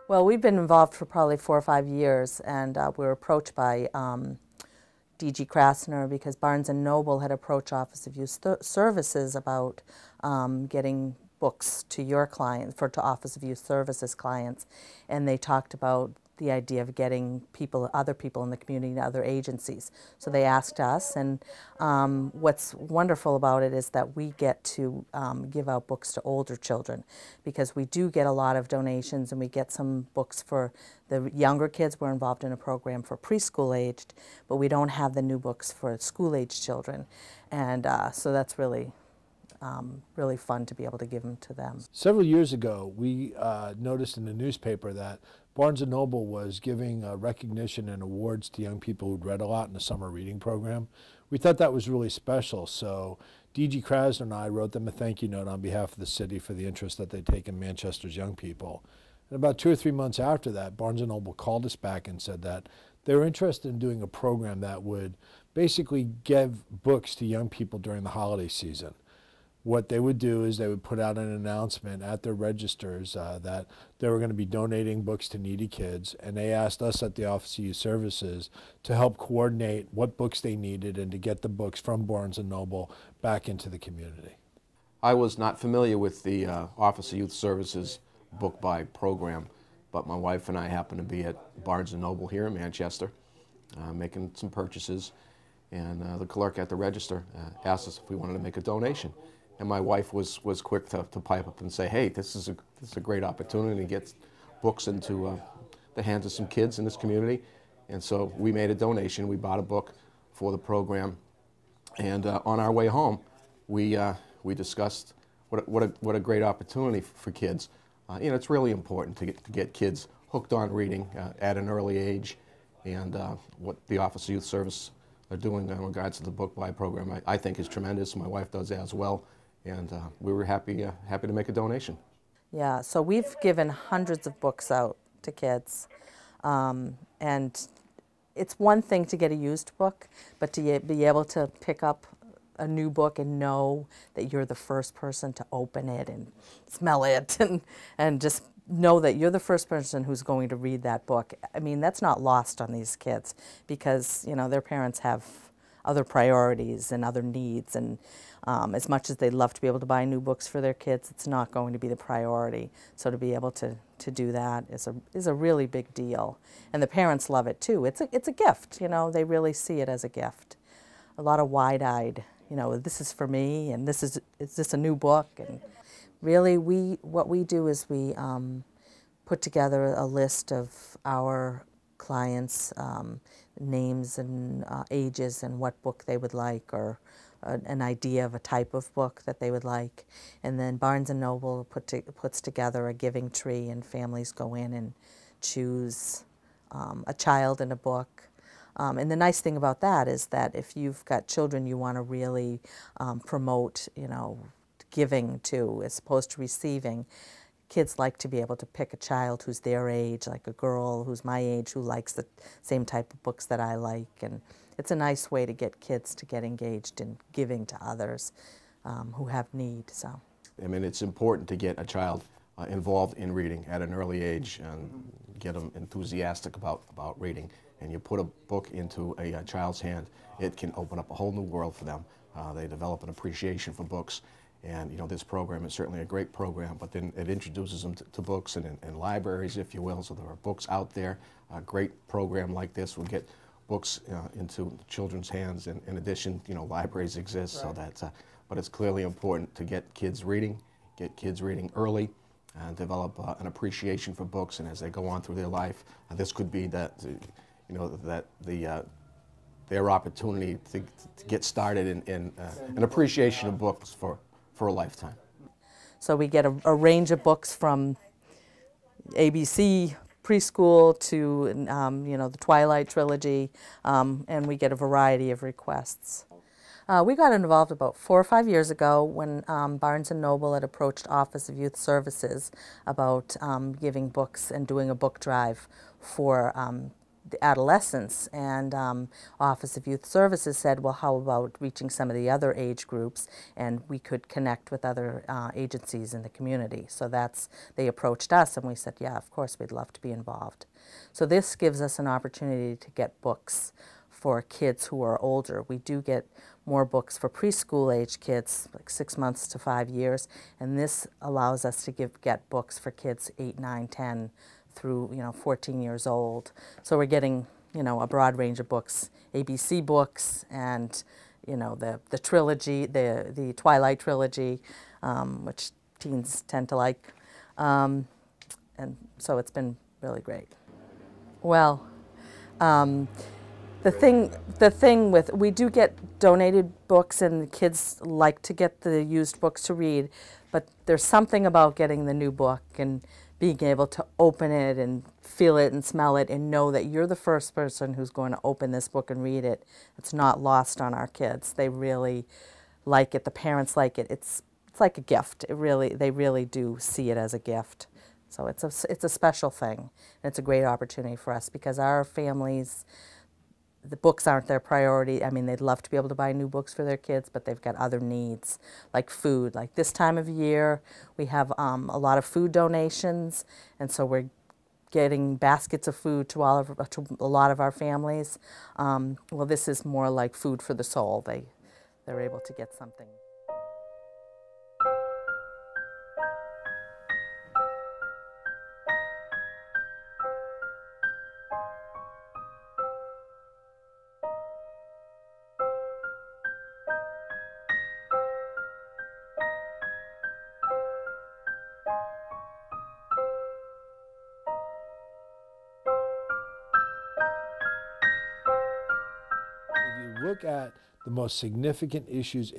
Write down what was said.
Well, we've been involved for probably 4 or 5 years, and we were approached by D.G. Krasner because Barnes & Noble had approached Office of Youth Services about getting books to your clients, to Office of Youth Services clients, and they talked about the idea of getting other people in the community, other agencies. So they asked us, and what's wonderful about it is that we get to give out books to older children, because we do get a lot of donations, and we get some books for the younger kids. We're involved in a program for preschool aged, but we don't have the new books for school-aged children, and so that's really really fun to be able to give them to them. Several years ago, we noticed in the newspaper that Barnes & Noble was giving recognition and awards to young people who'd read a lot in the summer reading program. We thought that was really special, so D.G. Krasner and I wrote them a thank you note on behalf of the city for the interest that they take in Manchester's young people. And about 2 or 3 months after that, Barnes & Noble called us back and said that they were interested in doing a program that would basically give books to young people during the holiday season. What they would do is they would put out an announcement at their registers that they were going to be donating books to needy kids, and they asked us at the Office of Youth Services to help coordinate what books they needed and to get the books from Barnes & Noble back into the community. I was not familiar with the Office of Youth Services book buy program, but my wife and I happened to be at Barnes & Noble here in Manchester making some purchases, and the clerk at the register asked us if we wanted to make a donation. And my wife was quick to pipe up and say, hey, this is a great opportunity to get books into the hands of some kids in this community. And so we made a donation. We bought a book for the program. And on our way home, we discussed what a great opportunity for kids. You know, it's really important to get kids hooked on reading at an early age. And what the Office of Youth Service are doing in regards to the book buy program, I think is tremendous. My wife does as well. And we were happy to make a donation. Yeah, so we've given hundreds of books out to kids, and it's one thing to get a used book, but to be able to pick up a new book and know that you're the first person to open it and smell it and just know that you're the first person who's going to read that book. I mean, that's not lost on these kids because, you know, their parents have other priorities and other needs, and as much as they'd love to be able to buy new books for their kids, it's not going to be the priority. So to be able to do that is a really big deal, and the parents love it too. It's a gift, you know. They really see it as a gift. A lot of wide-eyed, you know, this is for me, and is this a new book? And really, what we do is we put together a list of our clients' names and ages and what book they would like, or an idea of a type of book that they would like, and then Barnes & Noble puts together a giving tree, and families go in and choose a child and a book. And the nice thing about that is that if you've got children you want to really promote, you know, giving to as opposed to receiving, kids like to be able to pick a child who's their age, like a girl who's my age who likes the same type of books that I like, and it's a nice way to get kids to get engaged in giving to others who have need. So, I mean, it's important to get a child involved in reading at an early age and get them enthusiastic about reading. And you put a book into a child's hand, it can open up a whole new world for them. They develop an appreciation for books. And, you know, this program is certainly a great program, but then it introduces them to books and libraries, if you will. So there are books out there. A great program like this will get books into children's hands. And in addition, you know, libraries exist, right. So that's, but it's clearly important to get kids reading early, and develop an appreciation for books. And as they go on through their life, this could be that, you know, that their opportunity to get started in an appreciation of books for a lifetime. So we get a range of books from ABC preschool to you know, the Twilight trilogy, and we get a variety of requests. We got involved about 4 or 5 years ago when Barnes & Noble had approached Office of Youth Services about giving books and doing a book drive for the adolescents, and Office of Youth Services said, well, how about reaching some of the other age groups, and we could connect with other agencies in the community. So they approached us, and we said, yeah, of course, we'd love to be involved. So this gives us an opportunity to get books for kids who are older. We do get more books for preschool age kids, like 6 months to 5 years, and this allows us to get books for kids 8, 9, 10 through 14 years old. So we're getting a broad range of books, ABC books, and the trilogy, the Twilight trilogy, which teens tend to like, and so it's been really great. Well, the thing with, we do get donated books, and the kids like to get the used books to read, but there's something about getting the new book and being able to open it and feel it and smell it and know that you're the first person who's going to open this book and read it. It's not lost on our kids. They really like it. The parents like it. It's like a gift. They really do see it as a gift. So it's a special thing. And it's a great opportunity for us because our families, the books aren't their priority. I mean, they'd love to be able to buy new books for their kids, but they've got other needs, like food. Like this time of year, we have a lot of food donations, and so we're getting baskets of food to a lot of our families. Well, this is more like food for the soul. They're able to get something. If you look at the most significant issues